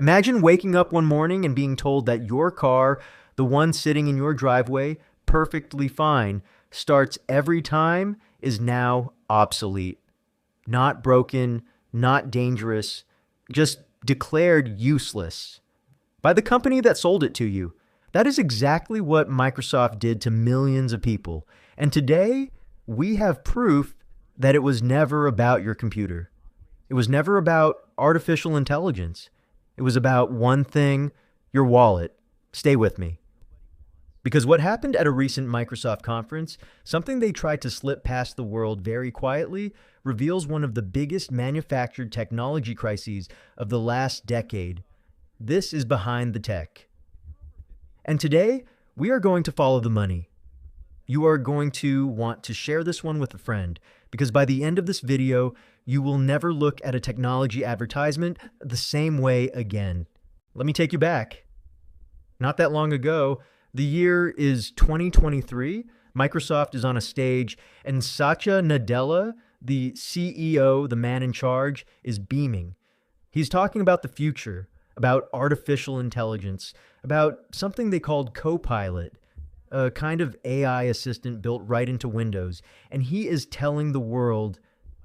Imagine waking up one morning and being told that your car, the one sitting in your driveway, perfectly fine, starts every time, is now obsolete. Not broken, not dangerous, just declared useless by the company that sold it to you. That is exactly what Microsoft did to millions of people. And today, we have proof that it was never about your computer. It was never about artificial intelligence. It was about one thing, your wallet. Stay with me. Because what happened at a recent Microsoft conference, something they tried to slip past the world very quietly, reveals one of the biggest manufactured technology crises of the last decade. This is behind the tech. And today, we are going to follow the money. You are going to want to share this one with a friend, because by the end of this video, you will never look at a technology advertisement the same way again. Let me take you back. Not that long ago, the year is 2023, Microsoft is on a stage, and Satya Nadella, the CEO, the man in charge, is beaming. He's talking about the future, about artificial intelligence, about something they called Copilot, a kind of AI assistant built right into Windows. And he is telling the world,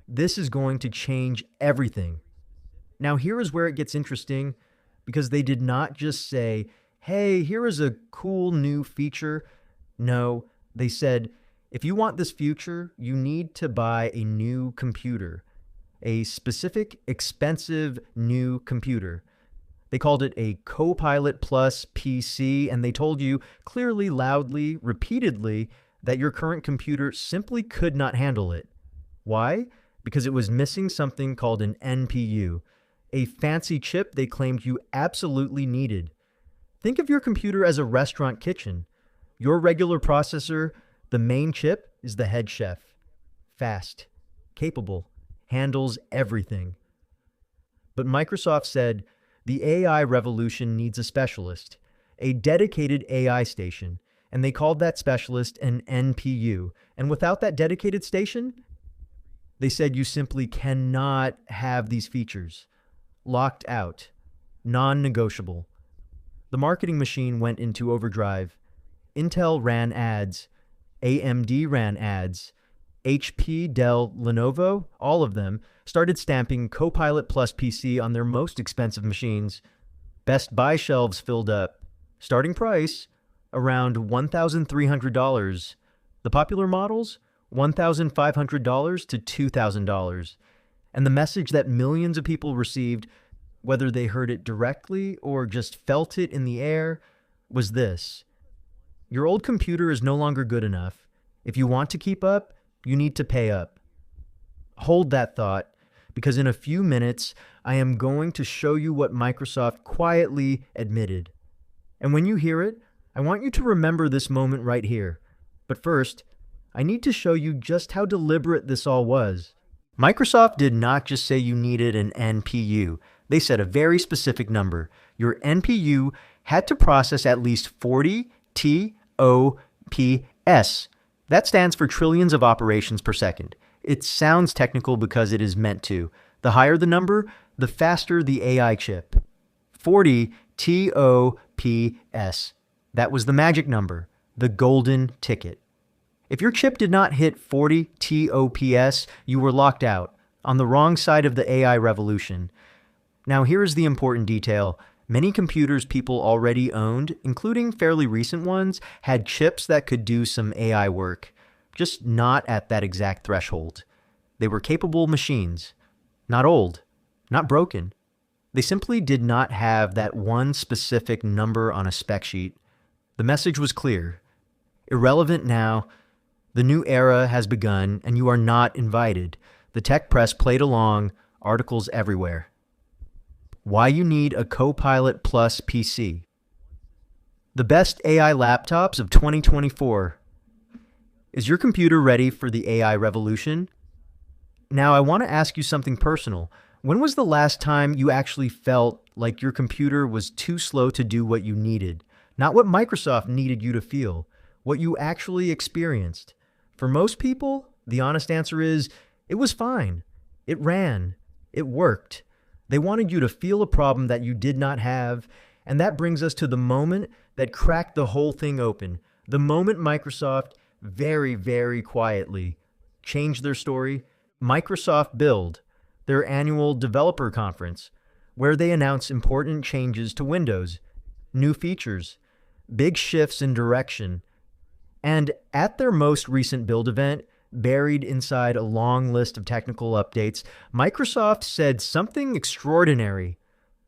this is going to change everything. Now, here is where it gets interesting, because they did not just say, hey, here is a cool new feature. No, they said, if you want this future, you need to buy a new computer, a specific, expensive new computer. They called it a Copilot Plus PC, and they told you clearly, loudly, repeatedly that your current computer simply could not handle it. Why? Because it was missing something called an NPU, a fancy chip they claimed you absolutely needed. Think of your computer as a restaurant kitchen. Your regular processor, the main chip, is the head chef. Fast, capable, handles everything. But Microsoft said, the AI revolution needs a specialist, a dedicated AI station, and they called that specialist an NPU. And without that dedicated station, they said you simply cannot have these features. Locked out, non-negotiable. The marketing machine went into overdrive. Intel ran ads, AMD ran ads, HP, Dell, Lenovo, all of them, started stamping Copilot Plus PC on their most expensive machines. Best Buy shelves filled up. Starting price, around $1,300. The popular models, $1,500 to $2,000. And the message that millions of people received, whether they heard it directly or just felt it in the air, was this. Your old computer is no longer good enough. If you want to keep up, you need to pay up. Hold that thought, because in a few minutes, I am going to show you what Microsoft quietly admitted. And when you hear it, I want you to remember this moment right here. But first, I need to show you just how deliberate this all was. Microsoft did not just say you needed an NPU. They said a very specific number. Your NPU had to process at least 40 TOPS. That stands for trillions of operations per second. It sounds technical because it is meant to. The higher the number, the faster the AI chip. 40 TOPS. That was the magic number, the golden ticket. If your chip did not hit 40 TOPS, you were locked out, on the wrong side of the AI revolution. Now here is the important detail. Many computers people already owned, including fairly recent ones, had chips that could do some AI work, just not at that exact threshold. They were capable machines, not old, not broken. They simply did not have that one specific number on a spec sheet. The message was clear. Irrelevant now. The new era has begun, and you are not invited. The tech press played along, articles everywhere. Why you need a Copilot Plus PC. The best AI laptops of 2024. Is your computer ready for the AI revolution? Now, I want to ask you something personal. When was the last time you actually felt like your computer was too slow to do what you needed? Not what Microsoft needed you to feel, what you actually experienced. For most people, the honest answer is, it was fine. It ran. It worked. They wanted you to feel a problem that you did not have. And that brings us to the moment that cracked the whole thing open. The moment Microsoft, very, very quietly, changed their story. Microsoft Build, their annual developer conference, where they announce important changes to Windows, new features, big shifts in direction. And at their most recent Build event, buried inside a long list of technical updates, Microsoft said something extraordinary,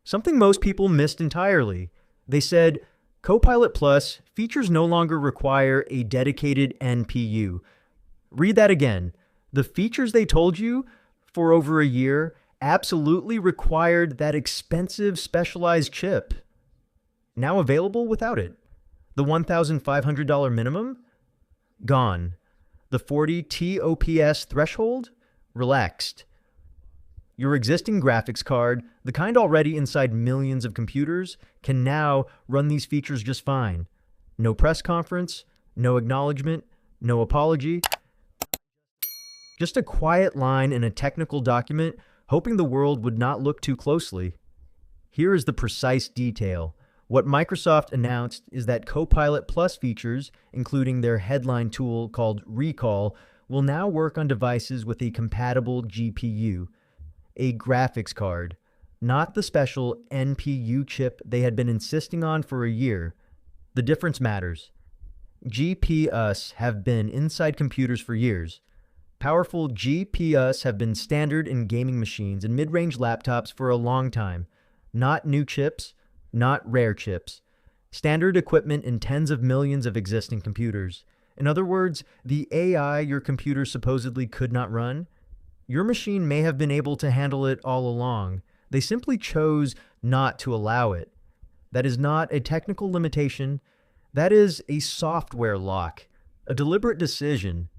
something most people missed entirely. They said, Copilot Plus features no longer require a dedicated NPU. Read that again. The features they told you for over a year absolutely required that expensive specialized chip. Now available without it. The $1,500 minimum? Gone. The 40 TOPS threshold? Relaxed. Your existing graphics card, the kind already inside millions of computers, can now run these features just fine. No press conference, no acknowledgement, no apology. Just a quiet line in a technical document, hoping the world would not look too closely. Here is the precise detail. What Microsoft announced is that Copilot Plus features, including their headline tool called Recall, will now work on devices with a compatible GPU, a graphics card, not the special NPU chip they had been insisting on for a year. The difference matters. GPUs have been inside computers for years. Powerful GPUs have been standard in gaming machines and mid-range laptops for a long time. Not new chips, not rare chips. Standard equipment in tens of millions of existing computers. In other words, the AI your computer supposedly could not run, your machine may have been able to handle it all along. They simply chose not to allow it. That is not a technical limitation. That is a software lock, a deliberate decision,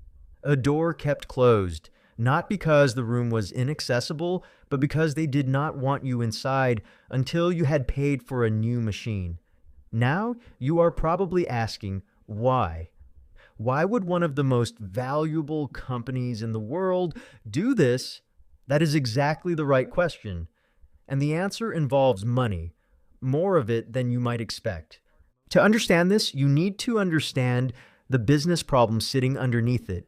a door kept closed, not because the room was inaccessible, but because they did not want you inside until you had paid for a new machine. Now, you are probably asking, why? Why would one of the most valuable companies in the world do this? That is exactly the right question. And the answer involves money, more of it than you might expect. To understand this, you need to understand the business problem sitting underneath it.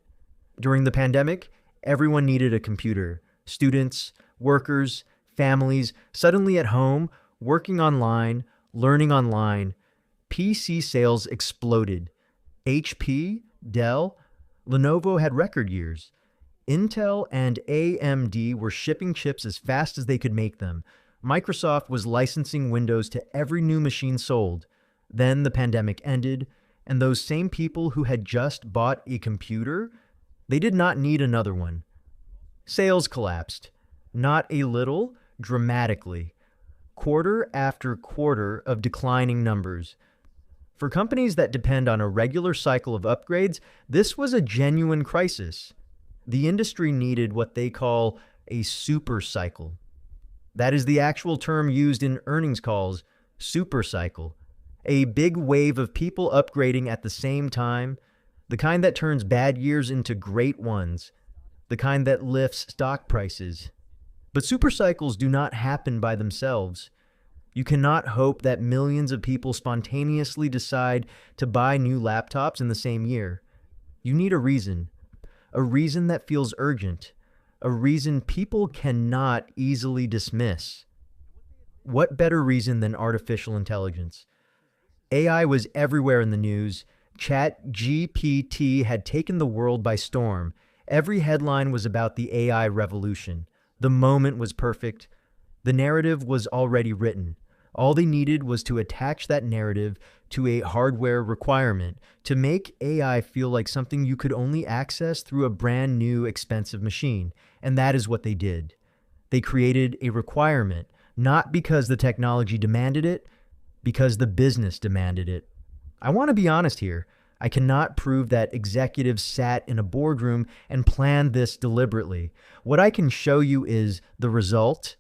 During the pandemic, everyone needed a computer. Students, workers, families, suddenly at home, working online, learning online. PC sales exploded. HP, Dell, Lenovo had record years. Intel and AMD were shipping chips as fast as they could make them. Microsoft was licensing Windows to every new machine sold. Then the pandemic ended, and those same people who had just bought a computer, they did not need another one. Sales collapsed. Not a little, dramatically. Quarter after quarter of declining numbers. For companies that depend on a regular cycle of upgrades, this was a genuine crisis. The industry needed what they call a supercycle. That is the actual term used in earnings calls, supercycle. A big wave of people upgrading at the same time, the kind that turns bad years into great ones, the kind that lifts stock prices. But supercycles do not happen by themselves. You cannot hope that millions of people spontaneously decide to buy new laptops in the same year. You need a reason that feels urgent, a reason people cannot easily dismiss. What better reason than artificial intelligence? AI was everywhere in the news. ChatGPT had taken the world by storm. Every headline was about the AI revolution. The moment was perfect. The narrative was already written. All they needed was to attach that narrative to a hardware requirement to make AI feel like something you could only access through a brand new expensive machine. And that is what they did. They created a requirement, not because the technology demanded it, because the business demanded it. I want to be honest here. I cannot prove that executives sat in a boardroom and planned this deliberately. What I can show you is the result.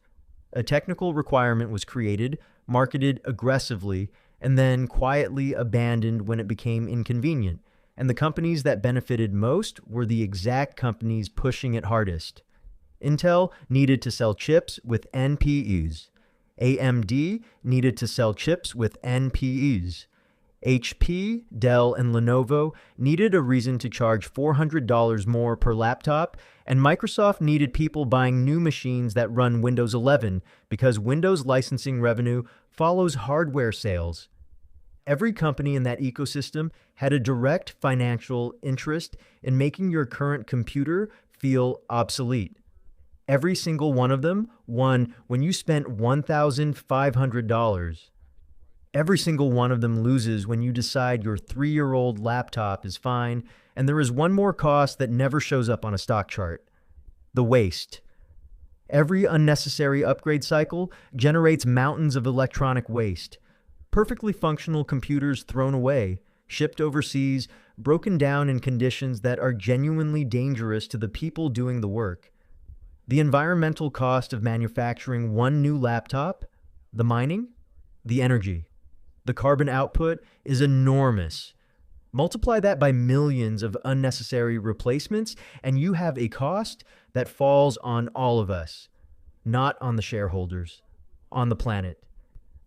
A technical requirement was created, marketed aggressively, and then quietly abandoned when it became inconvenient. And the companies that benefited most were the exact companies pushing it hardest. Intel needed to sell chips with NPUs. AMD needed to sell chips with NPUs. HP, Dell, and Lenovo needed a reason to charge $400 more per laptop, and Microsoft needed people buying new machines that run Windows 11 because Windows licensing revenue follows hardware sales. Every company in that ecosystem had a direct financial interest in making your current computer feel obsolete. Every single one of them won when you spent $1,500. Every single one of them loses when you decide your 3-year-old laptop is fine, and there is one more cost that never shows up on a stock chart: the waste. Every unnecessary upgrade cycle generates mountains of electronic waste. Perfectly functional computers thrown away, shipped overseas, broken down in conditions that are genuinely dangerous to the people doing the work. The environmental cost of manufacturing one new laptop, the mining, the energy, the carbon output is enormous. Multiply that by millions of unnecessary replacements, and you have a cost that falls on all of us, not on the shareholders, on the planet.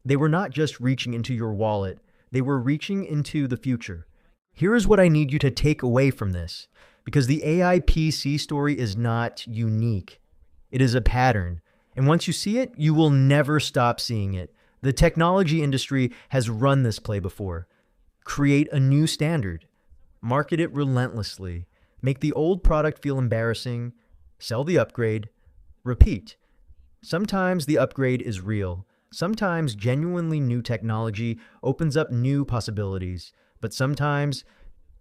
They were not just reaching into your wallet, they were reaching into the future. Here is what I need you to take away from this, because the AI PC story is not unique. It is a pattern, and once you see it, you will never stop seeing it. The technology industry has run this play before. Create a new standard. Market it relentlessly. Make the old product feel embarrassing. Sell the upgrade. Repeat. Sometimes the upgrade is real. Sometimes genuinely new technology opens up new possibilities. But sometimes,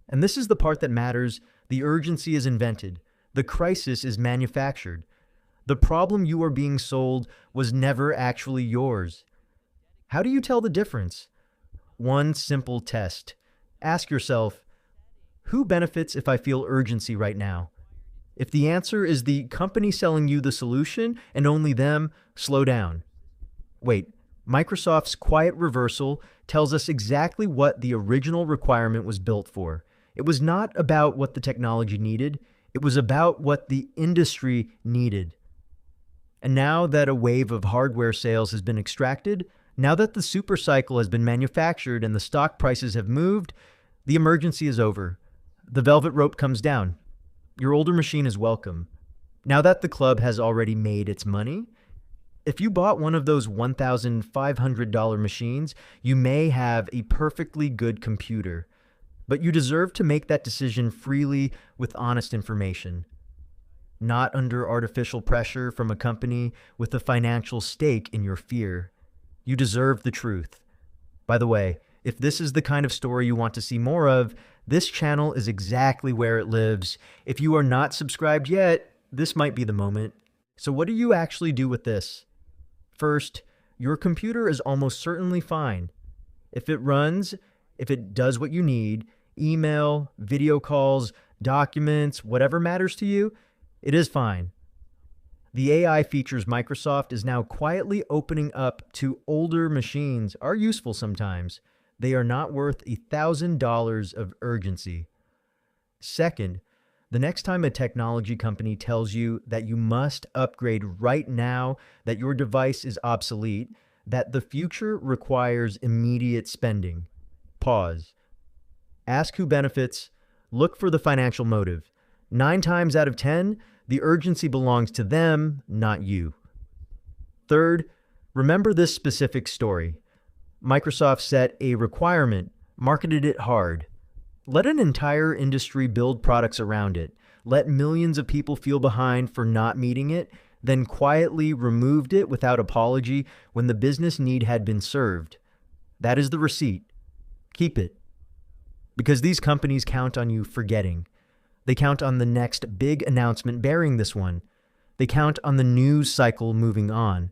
and this is the part that matters, the urgency is invented. The crisis is manufactured. The problem you are being sold was never actually yours. How do you tell the difference? One simple test. Ask yourself, who benefits if I feel urgency right now? If the answer is the company selling you the solution and only them, slow down. Wait, Microsoft's quiet reversal tells us exactly what the original requirement was built for. It was not about what the technology needed. It was about what the industry needed. And now that a wave of hardware sales has been extracted, now that the supercycle has been manufactured and the stock prices have moved, the emergency is over. The velvet rope comes down. Your older machine is welcome. Now that the club has already made its money, if you bought one of those $1,500 machines, you may have a perfectly good computer, but you deserve to make that decision freely with honest information. Not under artificial pressure from a company with a financial stake in your fear. You deserve the truth. By the way, if this is the kind of story you want to see more of, this channel is exactly where it lives. If you are not subscribed yet, this might be the moment. So what do you actually do with this? First, your computer is almost certainly fine. If it runs, if it does what you need, email, video calls, documents, whatever matters to you, it is fine. The AI features Microsoft is now quietly opening up to older machines are useful sometimes. They are not worth $1,000 of urgency. Second, the next time a technology company tells you that you must upgrade right now, that your device is obsolete, that the future requires immediate spending, pause. Ask who benefits. Look for the financial motive. 9 times out of 10, the urgency belongs to them, not you. Third, remember this specific story. Microsoft set a requirement, marketed it hard. Let an entire industry build products around it. Let millions of people feel behind for not meeting it, then quietly removed it without apology when the business need had been served. That is the receipt. Keep it. Because these companies count on you forgetting. They count on the next big announcement bearing this one. They count on the news cycle moving on.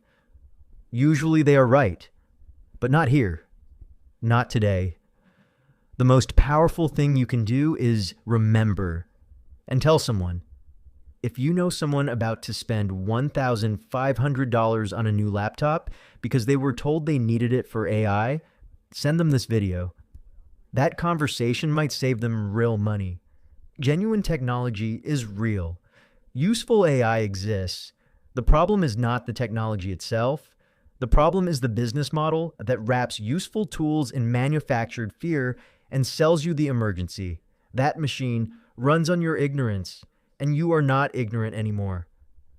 Usually they are right, but not here. Not today. The most powerful thing you can do is remember and tell someone. If you know someone about to spend $1,500 on a new laptop because they were told they needed it for AI, send them this video. That conversation might save them real money. Genuine technology is real. Useful AI exists. The problem is not the technology itself. The problem is the business model that wraps useful tools in manufactured fear and sells you the emergency. That machine runs on your ignorance, and you are not ignorant anymore.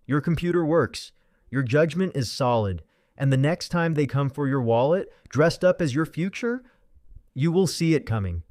Your computer works. Your judgment is solid. And the next time they come for your wallet, dressed up as your future, you will see it coming.